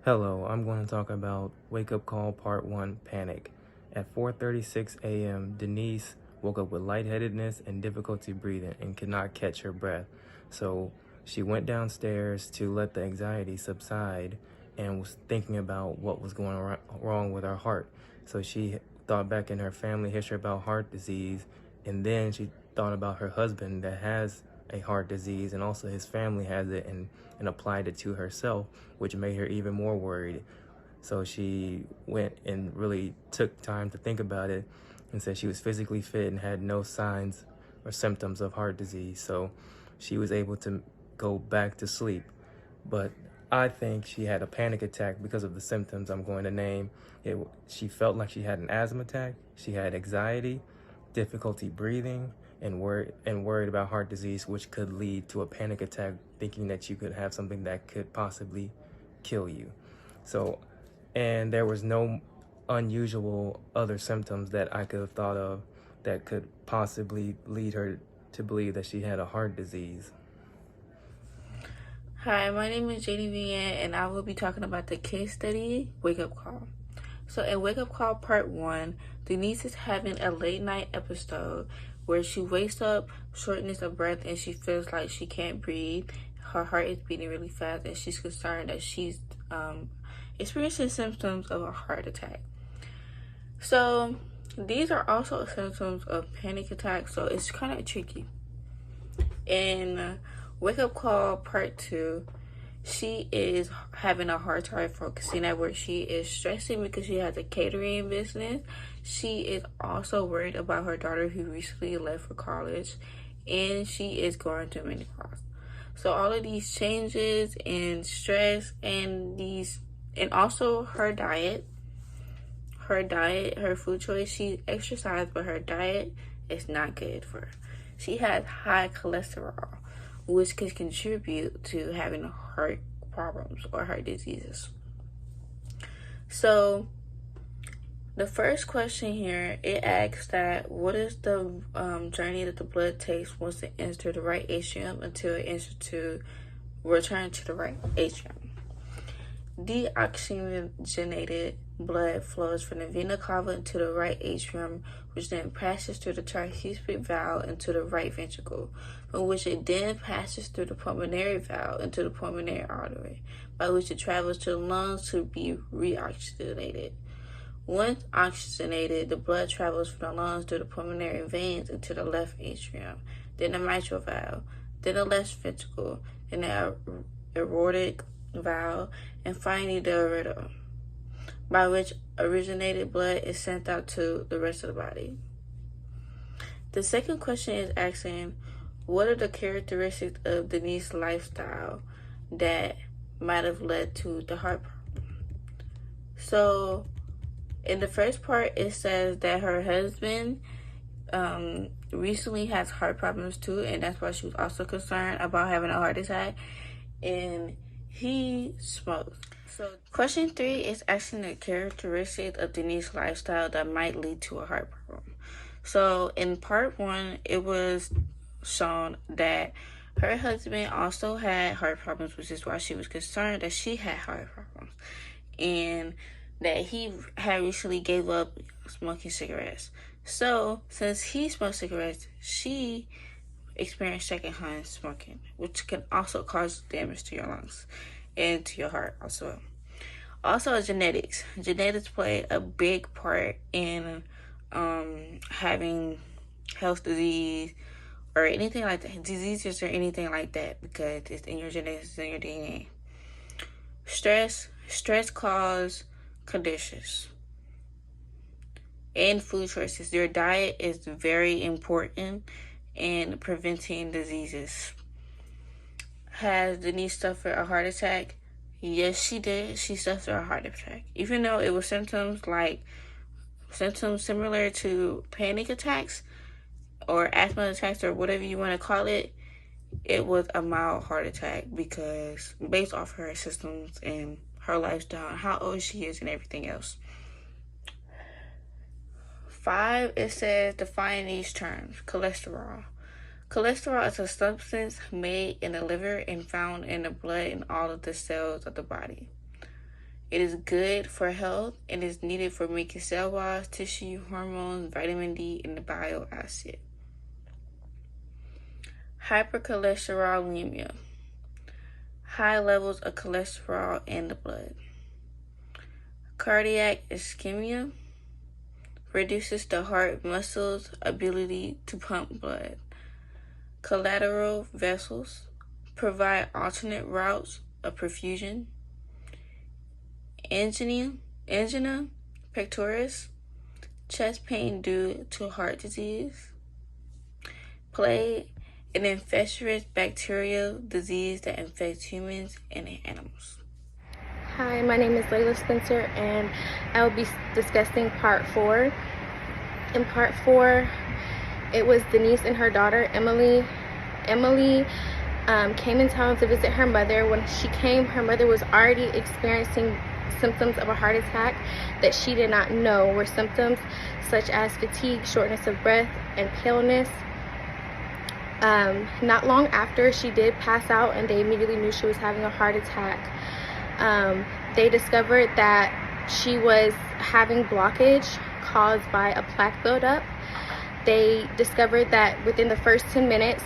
Hello, I'm going to talk about Wake Up Call Part 1 Panic. At 4:36 a.m., Denise woke up with lightheadedness and difficulty breathing and could not catch her breath. So she went downstairs to let the anxiety subside and was thinking about what was going wrong with her heart. So she thought back in her family history about heart disease, and then she thought about her husband that has a heart disease, and also his family has it, and applied it to herself, which made her even more worried. So she went and really took time to think about it and said she was physically fit and had no signs or symptoms of heart disease. So she was able to go back to sleep. But I think she had a panic attack because of the symptoms I'm going to name. She felt like she had an asthma attack. She had anxiety, difficulty breathing, and worried about heart disease, which could lead to a panic attack, thinking that you could have something that could possibly kill you. So, and there was no unusual other symptoms that I could have thought of that could possibly lead her to believe that she had a heart disease. Hi, my name is JD Vian, and I will be talking about the case study, Wake Up Call. So in Wake Up Call Part 1, Denise is having a late night episode where she wakes up, shortness of breath, and she feels like she can't breathe. Her heart is beating really fast, and she's concerned that she's experiencing symptoms of a heart attack. So these are also symptoms of panic attack, so it's kind of tricky. In Wake Up Call Part 2, she is having a hard time focusing at work. She is stressing because she has a catering business. She is also worried about her daughter who recently left for college, and she is going through menopause. So all of these changes and stress and also her diet, her food choice, she exercises, but her diet is not good for her. She has high cholesterol, which could contribute to having heart problems or heart diseases. So the first question here, it asks that what is the journey that the blood takes once it enters the right atrium until it enters to return to the right atrium. Deoxygenated blood flows from the vena cava into the right atrium, which then passes through the tricuspid valve into the right ventricle, from which it then passes through the pulmonary valve into the pulmonary artery, by which it travels to the lungs to be reoxygenated. Once oxygenated, the blood travels from the lungs through the pulmonary veins into the left atrium, then the mitral valve, then the left ventricle, then the aortic valve, and finally the aorta, by which originated blood is sent out to the rest of the body. The second question is asking, what are the characteristics of Denise's lifestyle that might have led to the heart problem? So in the first part, it says that her husband recently has heart problems too, and that's why she was also concerned about having a heart attack, and he smokes. So question 3 is asking the characteristics of Denise's lifestyle that might lead to a heart problem. So in part 1, it was shown that her husband also had heart problems, which is why she was concerned that she had heart problems, and that he had recently gave up smoking cigarettes. So since he smoked cigarettes, she experienced secondhand smoking, which can also cause damage to your lungs and to your heart also. Also, genetics. Genetics play a big part in having health disease or anything like that, diseases or anything like that, because it's in your genetics, it's in your DNA. Stress causes conditions. And food choices. Your diet is very important in preventing diseases. Has Denise suffered a heart attack? Yes, she did. She suffered a heart attack. Even though it was symptoms similar to panic attacks or asthma attacks or whatever you want to call it, it was a mild heart attack because based off her systems and her lifestyle, how old she is and everything else. 5, it says define these terms. Cholesterol. Cholesterol is a substance made in the liver and found in the blood and all of the cells of the body. It is good for health and is needed for making cell walls, tissue, hormones, vitamin D, and the bile acid. Hypercholesterolemia. High levels of cholesterol in the blood. Cardiac ischemia. Reduces the heart muscles' ability to pump blood. Collateral vessels. Provide alternate routes of perfusion. Angina pectoris. Chest pain due to heart disease. Plague, an infectious bacterial disease that infects humans and animals. Hi, my name is Layla Spencer, and I will be discussing part 4. In part 4, it was Denise and her daughter, Emily. Emily came in town to visit her mother. When she came, her mother was already experiencing symptoms of a heart attack that she did not know were symptoms such as fatigue, shortness of breath, and paleness. Not long after, she did pass out, and they immediately knew she was having a heart attack. They discovered that she was having blockage caused by a plaque buildup. They discovered that within the first 10 minutes,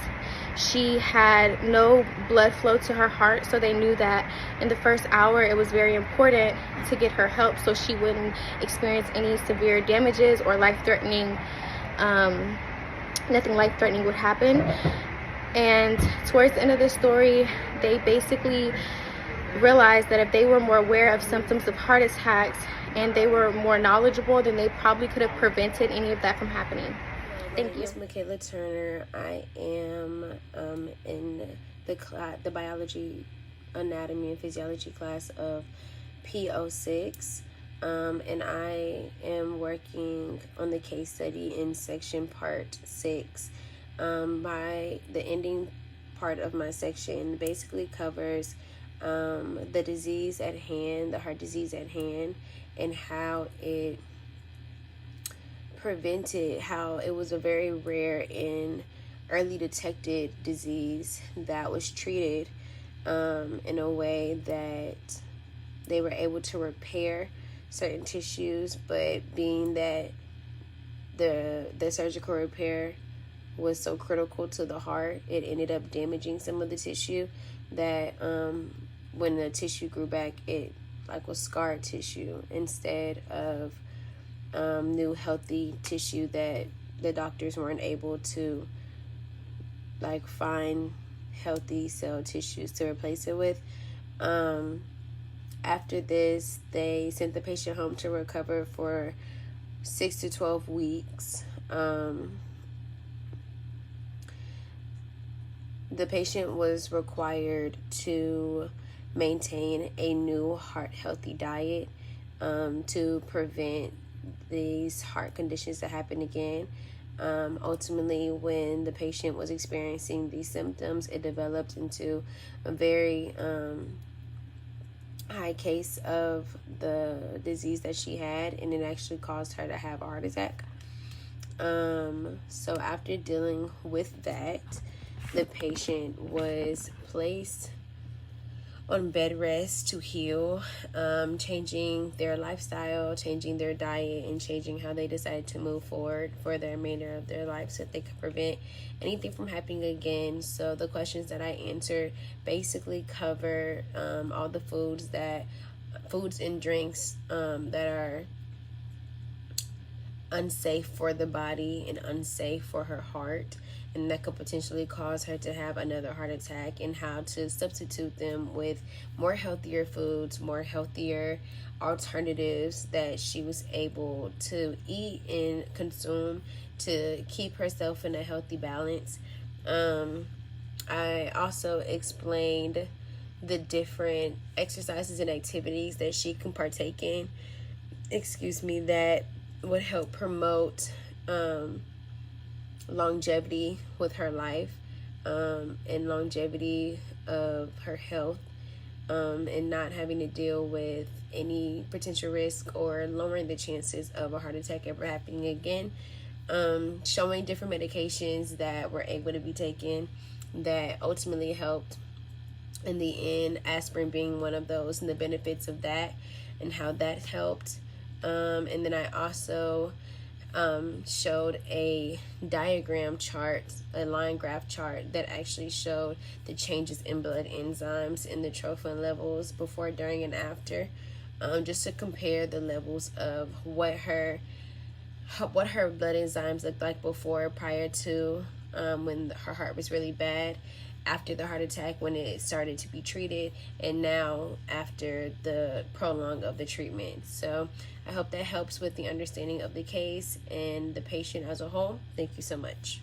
she had no blood flow to her heart, so they knew that in the first hour it was very important to get her help so she wouldn't experience any severe damages or life-threatening, nothing life-threatening would happen. And towards the end of the story, they basically realized that if they were more aware of symptoms of heart attacks and they were more knowledgeable, then they probably could have prevented any of that from happening. Thank you. My name is Michaela Turner. I am in the biology, anatomy, and physiology class of P06, and I am working on the case study in section part 6. By the ending part of my section basically covers the disease at hand, the heart disease at hand, and how it prevented, how it was a very rare and early detected disease that was treated in a way that they were able to repair certain tissues, but being that the surgical repair was so critical to the heart, it ended up damaging some of the tissue that when the tissue grew back, it was scarred tissue instead of new healthy tissue that the doctors weren't able to find healthy cell tissues to replace it with. After this, they sent the patient home to recover for 6 to 12 weeks. The patient was required to maintain a new heart healthy diet to prevent these heart conditions to happen again. Ultimately, when the patient was experiencing these symptoms, it developed into a very high case of the disease that she had, and it actually caused her to have a heart attack. So after dealing with that, the patient was placed on bed rest to heal, changing their lifestyle, changing their diet, and changing how they decided to move forward for the remainder of their life so that they could prevent anything from happening again. So the questions that I answered basically cover all the foods and drinks that are unsafe for the body and unsafe for her heart, and that could potentially cause her to have another heart attack, and how to substitute them with more healthier foods, more healthier alternatives that she was able to eat and consume to keep herself in a healthy balance. I also explained the different exercises and activities that she can partake in, that would help promote longevity with her life, and longevity of her health, and not having to deal with any potential risk or lowering the chances of a heart attack ever happening again. Showing different medications that were able to be taken that ultimately helped in the end, aspirin being one of those, and the benefits of that, and how that helped. And then I also showed a diagram chart, a line graph chart that actually showed the changes in blood enzymes and the trophon levels before, during, and after, just to compare the levels of what her blood enzymes looked like before, prior to when her heart was really bad, after the heart attack when it started to be treated, and now after the prolong of the treatment. So I hope that helps with the understanding of the case and the patient as a whole. Thank you so much.